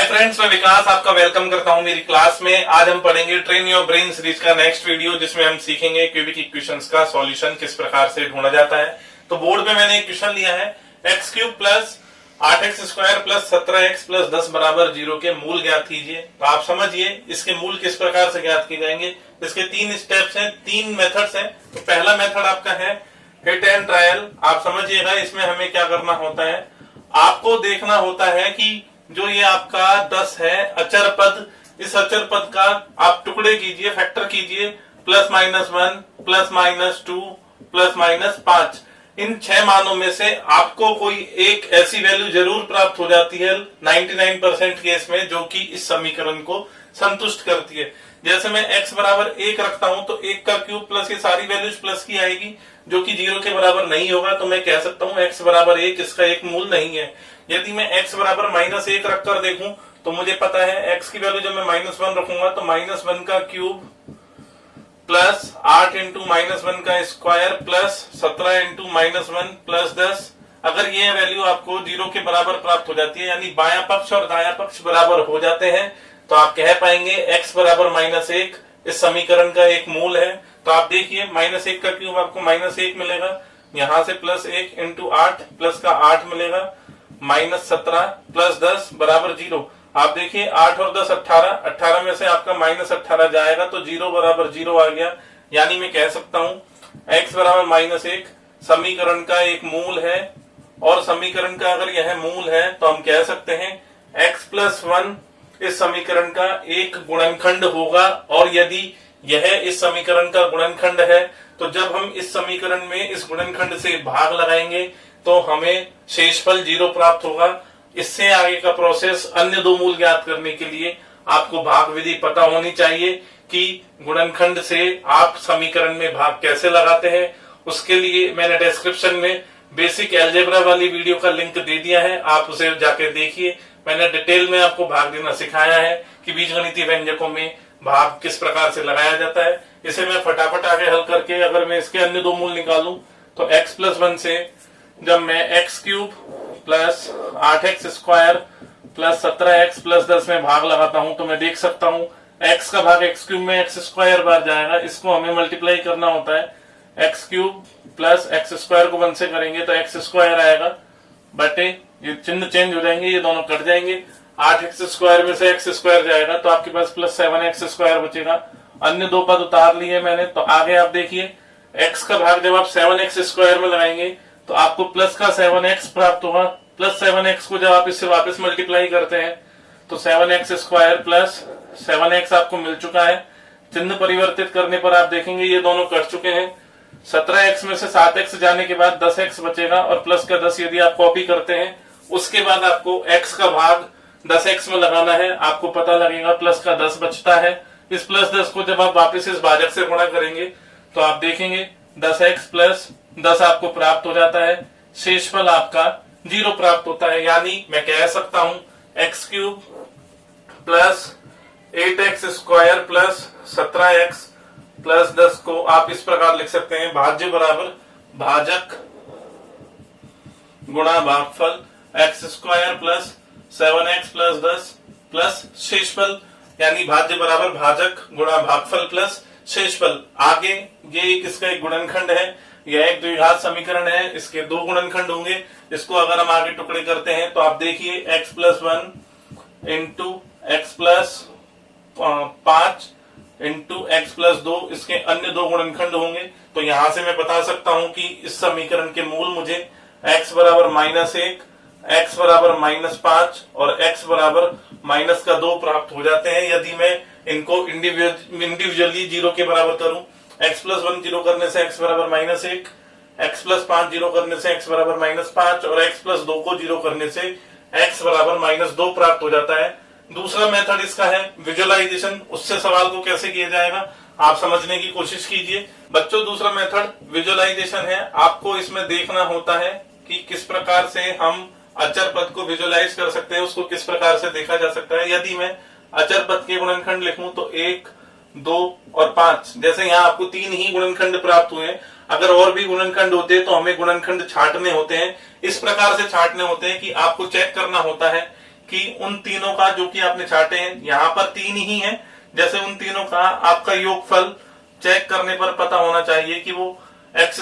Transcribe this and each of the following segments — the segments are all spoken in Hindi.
फ्रेंड्स, मैं विकास आपका वेलकम करता हूं मेरी क्लास में। आज हम पढ़ेंगे ट्रेन योर ब्रेन सीरीज का नेक्स्ट वीडियो, जिसमें हम सीखेंगे क्यूबिक इक्वेशंस का सॉल्यूशन किस प्रकार से ढूंढा जाता है। तो बोर्ड पे मैंने एक क्वेश्चन लिया है, x cube plus 8x square plus 17x plus 10 बराबर 0 के मूल ज्ञात कीजिए। तो आप समझिए इसके मूल किस प्रकार से ज्ञात किए जाएंगे। इसके 3 स्टेप्स हैं, 3 मेथड्स हैं। तो पहला मेथड आपका है हिट एंड ट्रायल। आप समझिएगा इसमें हमें क्या करना होता है, आपको देखना होता है कि जो ये आपका 10 है अचर पद, इस अचर पद का आप टुकड़े कीजिए, फैक्टर कीजिए, plus minus 1 plus minus 2 plus minus 5। इन 6 मानों में से आपको कोई एक ऐसी वैल्यू जरूर प्राप्त हो जाती है 99% केस में, जो कि इस समीकरण को संतुष्ट करती है। जैसे मैं x बराबर 1 रखता हूं तो 1 का क्यूब प्लस ये सारी वैल्यूज प्लस की आएगी, जो कि 0 के बराबर नहीं होगा। तो मैं कह सकता हूं x बराबर 1 इसका एक मूल नहीं है। यदि मैं x बराबर -1 रखकर देखूं तो मुझे पता है x की वैल्यू जब मैं -1 रखूंगा तो -1 का क्यूब प्लस 8 इंटू -1 का स्क्वायर प्लस 17 इंटू -1 प्लस 10। अगर ये वैल्यू आपको 0 के बराबर प्राप्त हो जाती है, यानी बायां पक्ष और दायां पक्ष बराबर हो जाते हैं, तो आप कह पाएंगे x बराबर -1 इस समीकरण का एक मूल है। तो आप देखिए -1 का क्यूब आपको -1 मिलेगा, यहां से +1 इंटू 8 प्लस का 8 मिलेगा, -17 प्लस 10 बराबर 0। आप देखिए 8 और 10 18 में से आपका -18 जाएगा तो 0 बराबर 0 आ गया। यानी मैं कह सकता हूं x बराबर -1 समीकरण का एक मूल है, और समीकरण का अगर यह मूल है तो हम कह सकते हैं x प्लस 1 इस समीकरण का एक गुणनखंड होगा। और यदि यह इस समीकरण का गुणनखंड है तो जब हम इस समीकरण में इस गुणनखंड से भाग लगाएंगे तो हमें शेषफल 0 प्राप्त होगा। इससे आगे का प्रोसेस, अन्य दो मूल ज्ञात करने के लिए आपको भाग विधि पता होनी चाहिए कि गुणनखंड से आप समीकरण में भाग कैसे लगाते हैं। उसके लिए मैंने डिस्क्रिप्शन में बेसिक अलजेब्रा वाली वीडियो का लिंक दे दिया है, आप उसे जाके देखिए। मैंने डिटेल में आपको भाग देना सिखाया है कि बीजगणितीय व्यंजकों में भाग किस प्रकार से लगाया जाता है। इसे मैं फटाफट आगे हल करके अगर मैं इसके अन्य दो मूल निकालूं तो x प्लस 1 से जब मैं x cube plus 8x square plus 17x plus 10 में भाग लगाता हूं तो मैं देख सकता हूं x का भाग x क्यूब में x स्क्वायर बार जाएगा। इसको हमें मल्टीप्लाई करना होता है, x cube plus x square को 1 से करेंगे तो x स्क्वायर आएगा, बटे ये चिन्ह चेंज हो जाएंगे, ये दोनों कट जाएंगे। 8x स्क्वायर में से x स्क्वायर जाएगा तो आपके पास प्लस 7x स्क्वायर बचेगा। अन्य दो पद उतार लिए मैंने। तो आगे आप देखिए x का भाग जब आप 7x स्क्वायर में लगाएंगे तो आपको प्लस का 7x प्राप्त होगा। प्लस 7x को जब आप इससे वापस मल्टीप्लाई करते हैं तो 7x स्क्वायर प्लस 7x आपको मिल चुका है। चिन्ह परिवर्तित करने पर आप देखेंगे ये दोनों कट चुके हैं। 17x में से 7x जाने के बाद 10x बचेगा, और प्लस का 10 यदि आप कॉपी करते हैं उसके बाद आपको x का भाग 10x में लगाना है। आपको पता लगेगा प्लस का 10 बचता है। इस प्लस 10 को जब आप वापस इस भाजक से गुणा करेंगे तो आप देखेंगे 10x प्लस 10 आपको प्राप्त हो जाता है। शेषफल आपका 0 प्राप्त होता है। यानी मैं कह सकता हूं x cube plus 8x square plus 17x plus 10 को आप इस प्रकार लिख सकते हैं, भाज्य बराबर भाजक गुणा भागफल x square plus 7x plus 10 plus शेषफल, यानी भाज्य बराबर भाजक गुणा भागफल प्लस शेषफल। आगे ये इसका एक गुणनखंड है, यह एक द्विघात समीकरण है, इसके दो गुणनखंड होंगे। इसको अगर हम आगे टुकड़े करते हैं तो आप देखिए x plus 1 into x plus 5 into x plus 2, इसके अन्य दो गुणनखंड होंगे। तो यहां से मैं बता सकता हूं कि इस समीकरण के मूल मुझे x बराबर -1, x बराबर -5 और x बराबर -2 प्राप्त हो जाते हैं। यदि मैं इनको इंडिविजुअली 0 के बराबर करूं, x प्लस 1 0 करने से x बराबर -1, x प्लस 5 0 करने से x बराबर -5 और x प्लस 2 को 0 करने से x बराबर -2 प्राप्त हो जाता है। दूसरा मेथड इसका है विजुअलाइजेशन। उससे सवाल को कैसे किया जाएगा आप समझने की कोशिश कीजिए। बच्चों, दूसरा मेथड विजुअलाइजेशन है। आपको इसमें देखना होता है कि किस प्रकार से हम अचर पद को विजुअलाइज कर सकते हैं, उसको किस प्रकार से देखा जा सकता है। यदि मैं अचर पद के गुणनखंड लिखूं तो 1, 2 और 5, जैसे यहाँ आपको 3 ही गुणनखंड प्राप्त हुए हैं। अगर और भी गुणनखंड होते तो हमें गुणनखंड छांटने होते हैं। इस प्रकार से छांटने होते हैं कि आपको चेक करना होता है कि उन तीनों का जो कि आपने छाटे हैं, यहाँ पर 3 ही है, जैसे उन तीनों का आपका योगफल चेक करने पर पता होना चाहिए कि वो एक्स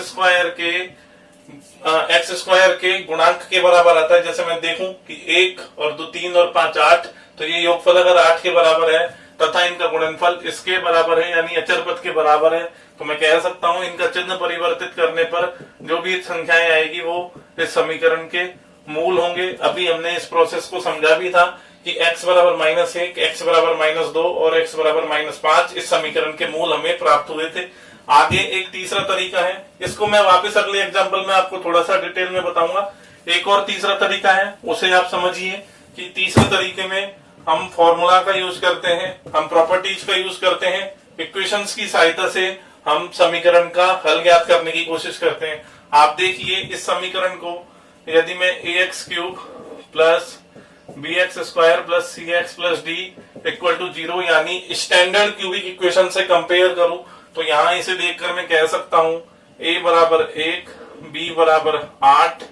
स्क्वायर के गुणांक के बराबर आता है। जैसे मैं देखूं कि 1 और 2 3 और 5 8, तो ये योगफल अगर 8 के बराबर है तथा इनका गुणनफल इसके बराबर है यानी अचर पद के बराबर है, तो मैं कह सकता हूं इनका चिन्ह परिवर्तित करने पर जो भी संख्याएं आएगी वो इस समीकरण के मूल होंगे। अभी हमने इस प्रोसेस को समझा भी था कि x बराबर -1, x बराबर -2 और x बराबर -5 इस समीकरण के मूल हमें प्राप्त हुए थे। आगे एक तीसरा तरीका है, इसको मैं वापस अगले एग्जाम्पल में आपको थोड़ा सा डिटेल में बताऊंगा। एक और तीसरा तरीका है, उसे आप समझिए कि तीसरे तरीके में हम फॉर्मूला का यूज करते हैं, हम प्रॉपर्टीज का यूज करते हैं, इक्वेशंस की सहायता से हम समीकरण का हल ज्ञात करने की कोशिश करते हैं। आप देखिए इस समीकरण को यदि मैं ax³ plus bx² plus cx plus d equal to 0 यानी स्टैंडर्ड क्यूबिक इक्वेशन से कंपेयर करूं, तो यहां इसे देखकर मैं कह सकता हूं a बराबर 1, b बराबर 8,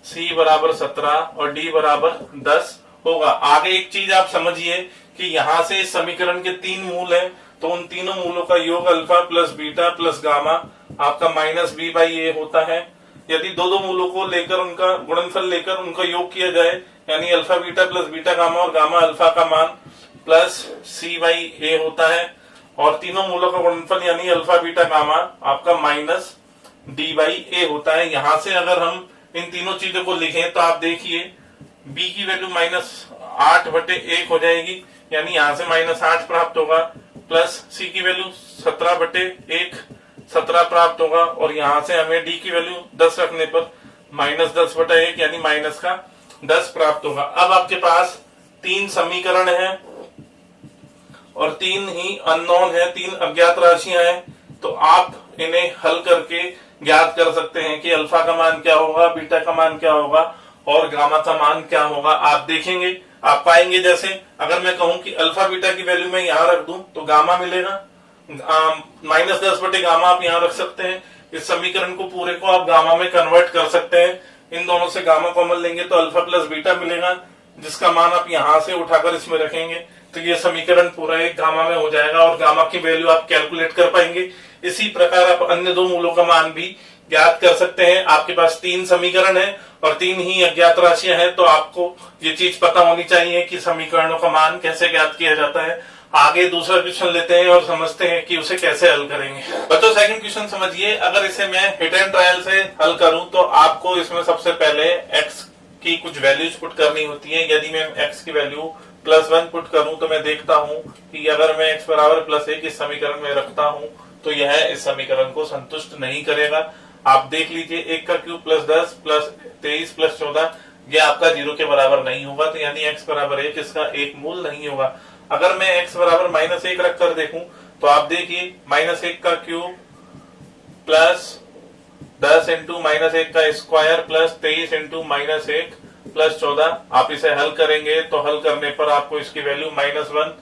c बराबर 17 और d बराबर 10 होगा। आगे एक चीज आप समझिए कि यहां से इस समीकरण के 3 मूल हैं, तो उन तीनों मूलों का योग alpha plus beta plus gamma आपका -b/a होता है। यदि दो मूलों को लेकर उनका गुणनफल लेकर उनका योग किया जाए यानी alpha beta plus beta gamma और गामा अल्फा का मान प्लस c/a होता है, और तीनों मूलों का गुणनफल यानी अल्फा बीटा गामा आपका -d/a होता है। यहां से अगर हम इन तीनों चीजों को लिखें तो आप देखिए b की वैल्यू -8/1 हो जाएगी, यानी यहां से -8 प्राप्त होगा, प्लस c की वैल्यू 17/1 17 प्राप्त होगा, और यहां से हमें d की वैल्यू 10 रखने पर -10/1 यानी माइनस का 10 प्राप्त होगा। अब आपके पास 3 समीकरण हैं और 3 ही अननोन है, 3 अज्ञात राशियां हैं, तो आप इन्हें हल करके ज्ञात कर सकते हैं कि अल्फा का मान क्या होगा, बीटा का मान क्या होगा और गामा का मान क्या होगा। आप देखेंगे, आप पाएंगे जैसे अगर मैं कहूं कि अल्फा बीटा की वैल्यू मैं यहां रख दूं तो गामा मिलेगा, -10 गामा आप यहां रख सकते हैं। इस समीकरण को पूरे को आप गामा में कन्वर्ट कर सकते हैं, इन दोनों से गामा कॉमन लेंगे तो अल्फा प्लस बीटा मिलेगा, जिसका मान आप यहां से उठाकर इसमें रखेंगे तो ये समीकरण पूरा एक गामा में हो जाएगा और गामा की वैल्यू आप कैलकुलेट कर पाएंगे। इसी प्रकार आप अन्य 2 मूलों का मान भी ज्ञात कर सकते हैं। आपके पास 3 समीकरण है और 3 ही अज्ञात राशियां हैं, तो आपको ये चीज पता होनी चाहिए कि समीकरणों का मान कैसे ज्ञात किया जाता है। आगे दूसरा क्वेश्चन लेते हैं और समझते हैं कि उसे कैसे हल करेंगे। बच्चों सेकंड क्वेश्चन समझिए, अगर इसे मैं हिट एंड ट्रायल से हल करूं तो आपको इसमें सबसे पहले x की कुछ वैल्यूज पुट करनी होती है। यदि मैं x की वैल्यू +1 पुट करूं तो मैं देखता हूं कि अगर मैं x बराबर +1 इस समीकरण में रखता हूं तो यह इस समीकरण को संतुष्ट नहीं करेगा। आप देख लीजिए 1 का क्यूब +10 +23 +14 यह आपका 0 के बराबर नहीं होगा, तो यानी x बराबर 1 इसका एक मूल नहीं होगा। अगर मैं x बराबर -1 रख कर देखूं तो आप देखिए -1 का क्यूब +10 इंटू -1 का स्क्वायर +23 इंटू -1 +14, आप इसे हल करेंगे तो हल करने पर आपको इसकी वैल्यू -1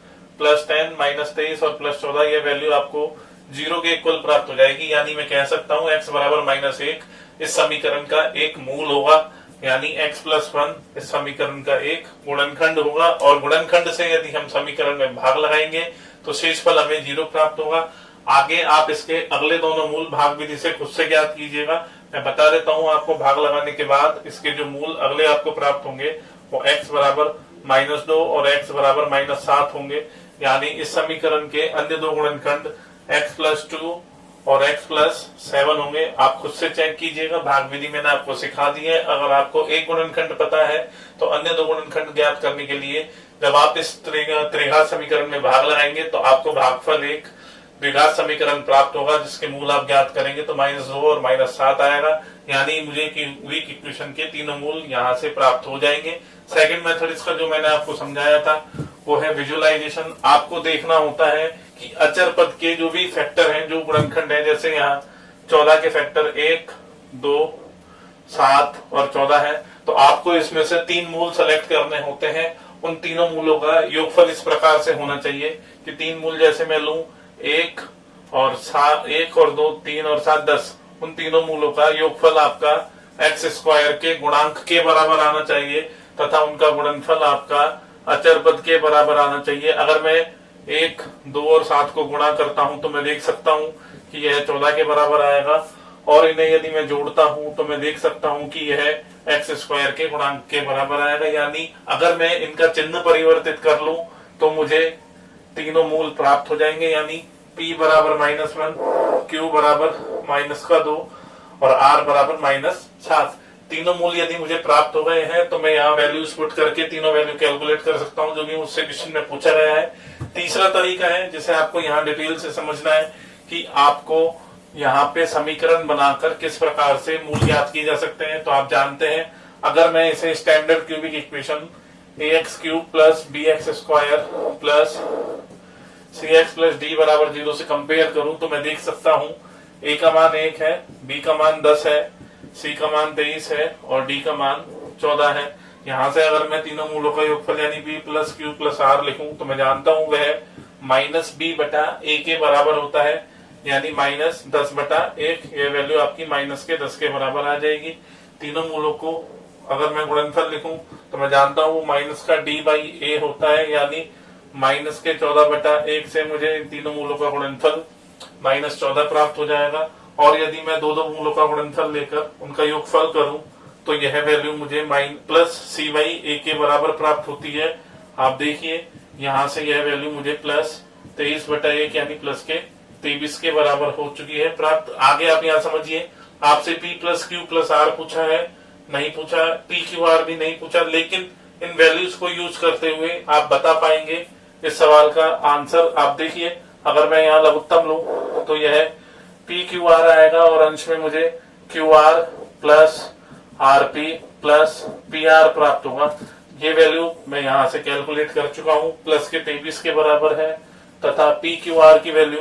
+10 -23 और +14 ये वैल्यू आपको 0 के इक्वल प्राप्त हो जाएगी। यानी मैं कह सकता हूं x बराबर -1 इस समीकरण का एक मूल होगा, यानी x + 1 इस समीकरण का एक गुणनखंड होगा, और गुणनखंड से यदि हम समीकरण में भाग लगाएंगे तो शेषफल हमें 0 प्राप्त होगा। आगे आप इसके अगले दोनों मूल भाग विधि से खुद से ज्ञात कीजिएगा। मैं बता देता हूं आपको, भाग लगाने के बाद इसके जो मूल अगले आपको प्राप्त होंगे वो x बराबर -2 और x बराबर -7 होंगे। यानी इस समीकरण के अन्य 2 गुणनखंड x + 2 और x + 7 होंगे। आप खुद से चेक कीजिएगा, भाग विधि मैंने आपको सिखा दी है। अगर आपको एक गुणनखंड पता है तो अन्य 2 गुणनखंड ज्ञात करने के लिए जब आप इस त्रिघात समीकरण में भाग लगाएंगे तो आपको भागफल एक द्विघात समीकरण प्राप्त होगा, जिसके मूल आप ज्ञात करेंगे तो -2 और -7 आएगा। यानी मुझे वीक इक्वेशन के तीनों मूल यहाँ से प्राप्त हो जाएंगे। सेकंड मेथड इसका जो मैंने आपको समझाया था वो है विजुअलाइजेशन। आपको देखना होता है कि अचर पद के जो भी फैक्टर हैं, जो गुणनखंड है, जैसे यहाँ 14 के फैक्टर 1, 2, 7 और 14 है, तो आपको इसमें से 3 मूल सेलेक्ट करने होते हैं। उन तीनों मूलों का योगफल इस प्रकार से होना चाहिए कि 3 मूल जैसे मैं लूं 1 और 2 3 और 7 10, उन तीनों मूलों का योगफल आपका x² के गुणांक के बराबर आना चाहिए। तथा उनका गुणनफल आपका अचर पद के बराबर आना चाहिए। अगर मैं 1, 2 और 7 को गुणा करता हूं तो मैं देख सकता हूं कि यह 14 के बराबर आएगा, और इन्हें यदि मैं जोड़ता हूं तो मैं देख सकता हूं कि यह एक्स स्क्वायर के गुणांक के बराबर आएगा। यानी अगर मैं इनका चिन्ह परिवर्तित कर लूं तो मुझे तीनों मूल प्राप्त हो जाएंगे, यानी p बराबर -1, q बराबर -2 और r बराबर -7। तीनों मूल यदि मुझे प्राप्त हो गए हैं तो मैं यहाँ वैल्यूज पुट करके तीनों वैल्यू कैलकुलेट कर सकता हूँ, जो भी मुझसे क्वेश्चन में पूछा गया है। तीसरा तरीका है जिसे आपको यहाँ डिटेल से समझना है कि आपको यहाँ पे समीकरण बनाकर किस प्रकार से मूल ज्ञात किए जा सकते हैं। तो आप जानते हैं, अगर मैं इसे standard cubic equation ax³ plus bx² plus cx plus d बराबर 0 से कंपेयर करूं तो मैं देख सकता हूं a का मान 1 है, b का मान 10 है, c का मान 23 है और d का मान 14 है। यहां से अगर मैं तीनों मूलों का योगफल यानी b plus q plus r लिखूं तो मैं जानता हूं वह -b बटा a के बराबर होता है, यानी -10 बटा 1। ये वैल्यू आपकी -10 के बराबर आ जाएगी। तीनों मूलों को अगर मैं गुणनफल लिखूं तो मैं जानता हूं वो माइनस का d बाई a होता है, यानी -14 बटा 1 से मुझे इन तीनों मूलों का गुणनफल -14 प्राप्त हो जाएगा। और यदि मैं दो मूलों का गुणनफल लेकर उनका योगफल करूं तो यह वैल्यू मुझे प्लस c बाई a के बराबर प्राप्त होती है। आप देखिए यहाँ से यह वैल्यू मुझे प्लस 23 बटा 1 यानी प्लस के 23 के बराबर हो चुकी है प्राप्त। आगे आप यहाँ समझिए, आपसे p plus q plus r पूछा है, नहीं पूछा, p क्यू आर भी नहीं पूछा, लेकिन इन वैल्यूज को यूज करते हुए आप बता पाएंगे इस सवाल का आंसर। आप देखिए, अगर मैं यहाँ लघुत्तम लूं तो यह p क्यू आर आएगा और अंश में मुझे Q R plus R P plus P R प्राप्त होगा। ये वैल्यू मैं यहाँ से कैलकुलेट कर चुका हूँ, प्लस के 23 के बराबर है तथा p क्यू आर की वैल्यू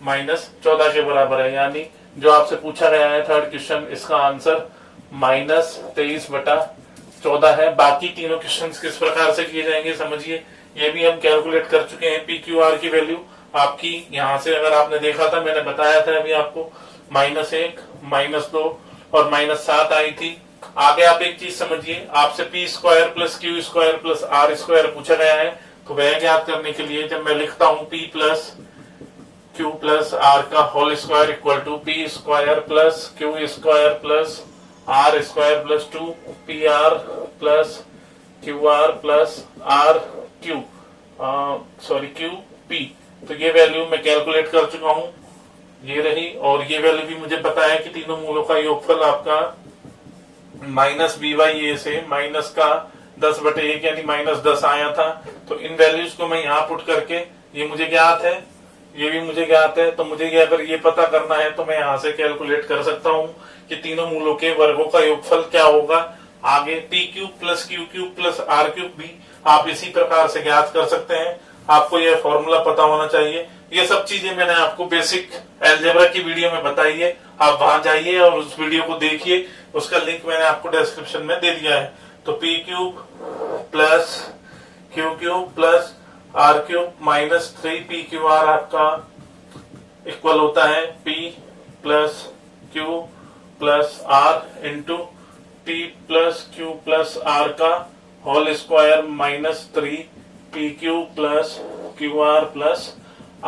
-14 के बराबर है। यानी जो आपसे पूछा गया है थर्ड क्वेश्चन, इसका आंसर -23 बटा 14 है। बाकी तीनों क्वेश्चंस किस प्रकार से किए जाएंगे समझिए, ये भी हम कैलकुलेट कर चुके हैं। p क्यू आर की वैल्यू आपकी यहाँ से अगर आपने देखा था, मैंने बताया था अभी आपको, -1, -2 और -7 आई थी। आगे आप एक चीज समझिए, आपसे p² plus q² plus r² पूछा गया है, तो वह ज्ञात करने के लिए जब मैं लिखता हूँ p plus q plus r का whole square equal to p² plus q² plus r² plus 2pr plus qr plus rq qp, तो ये वैल्यू मैं कैलकुलेट कर चुका हूं, ये रही। और ये वैल्यू भी मुझे पता है कि तीनों मूलों का योगफल आपका -b बाई a से माइनस का 10 बटे 1 यानी -10 आया था। तो इन वैल्यूज को मैं यहाँ पुट करके, ये मुझे ज्ञात है, ये भी मुझे ज्ञात है, तो मुझे अगर ये पता करना है तो मैं यहाँ से कैलकुलेट कर सकता हूँ कि तीनों मूलों के वर्गों का योगफल क्या होगा। आगे p³ plus q³ plus r³ भी आप इसी प्रकार से ज्ञात कर सकते हैं। आपको यह फॉर्मूला पता होना चाहिए। ये सब चीजें मैंने आपको बेसिक अलजेब्रा की वीडियो में बताई है, आप वहां जाइए और उस वीडियो को देखिए, उसका लिंक मैंने आपको डिस्क्रिप्शन में दे दिया है। तो p³ plus q³ plus r³ minus 3pqr आपका इक्वल होता है p plus q plus r into p plus q plus r का whole square minus 3pq plus qr plus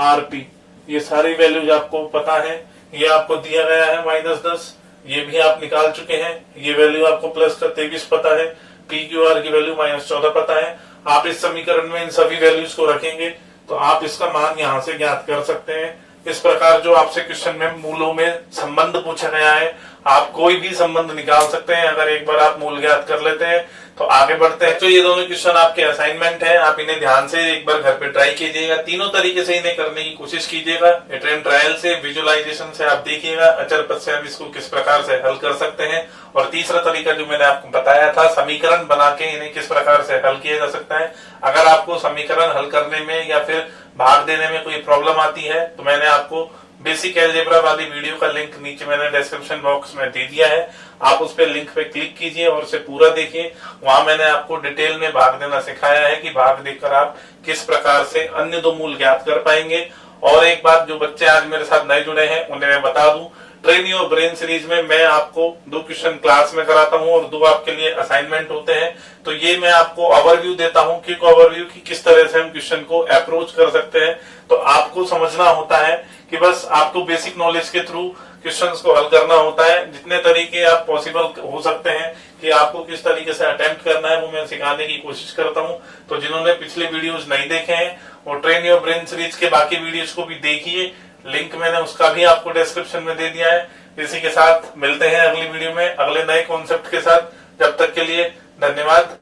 rp। ये सारी वैल्यूज आपको पता है, ये आपको दिया गया है -10, ये भी आप निकाल चुके हैं। ये वैल्यू आपको प्लस का 23 पता है, p क्यू आर की वैल्यू -14 पता है। आप इस समीकरण में इन सभी वैल्यूज को रखेंगे तो आप इसका मान यहाँ से ज्ञात कर सकते हैं। इस प्रकार जो आपसे क्वेश्चन में मूलों में संबंध पूछा गया है, आप कोई भी संबंध निकाल सकते हैं अगर एक बार आप मूल ज्ञात कर लेते हैं। तो आगे बढ़ते हैं। तो ये दोनों क्वेश्चन आपके असाइनमेंट है, आप इन्हें ध्यान से एक बार घर पे ट्राई कीजिएगा, तीनों तरीके से इन्हें करने की कोशिश कीजिएगा। अटेम्प्ट ट्रायल से, विजुअलाइजेशन से आप देखिएगा अचर पद से हम इसको किस प्रकार से हल कर सकते हैं। और तीसरा तरीका जो मैंने आपको बताया था, समीकरण बना के इन्हें किस प्रकार से हल किया जा सकता है। अगर आपको समीकरण हल करने में या फिर भाग देने में कोई प्रॉब्लम आती है तो मैंने आपको बेसिक अलजेब्रा वाली वीडियो का लिंक नीचे मैंने डिस्क्रिप्शन बॉक्स में दे दिया है, आप उस पे लिंक पे क्लिक कीजिए और उसे पूरा देखिए। वहां मैंने आपको डिटेल में भाग देना सिखाया है कि भाग देकर आप किस प्रकार से अन्य दो मूल ज्ञात कर पाएंगे। और एक बात, जो बच्चे आज मेरे साथ नए जुड़े हैं उन्हें मैं बता दूं, ट्रेन योर ब्रेन सीरीज में मैं आपको 2 क्वेश्चन क्लास में कराता हूं और 2 आपके लिए असाइनमेंट होते हैं। तो ये मैं आपको ओवरव्यू देता हूं, क्विक ओवरव्यू की किस तरह से हम क्वेश्चन को अप्रोच कर सकते हैं। तो आपको समझना होता है कि बस आपको बेसिक नॉलेज के थ्रू क्वेश्चंस को हल करना होता है। जितने तरीके आप पॉसिबल हो सकते हैं कि आपको किस तरीके से अटेम्प्ट करना है, वो मैं सिखाने की कोशिश करता हूं। तो जिन्होंने पिछले वीडियोस नहीं देखे हैं वो ट्रेन योर ब्रेन सीरीज के बाकी वीडियोस को भी देखिए, लिंक मैंने उसका भी आपको डिस्क्रिप्शन में दे दिया है। इसी के साथ मिलते हैं अगली वीडियो में अगले नए कॉन्सेप्ट के साथ। जब तक के लिए धन्यवाद।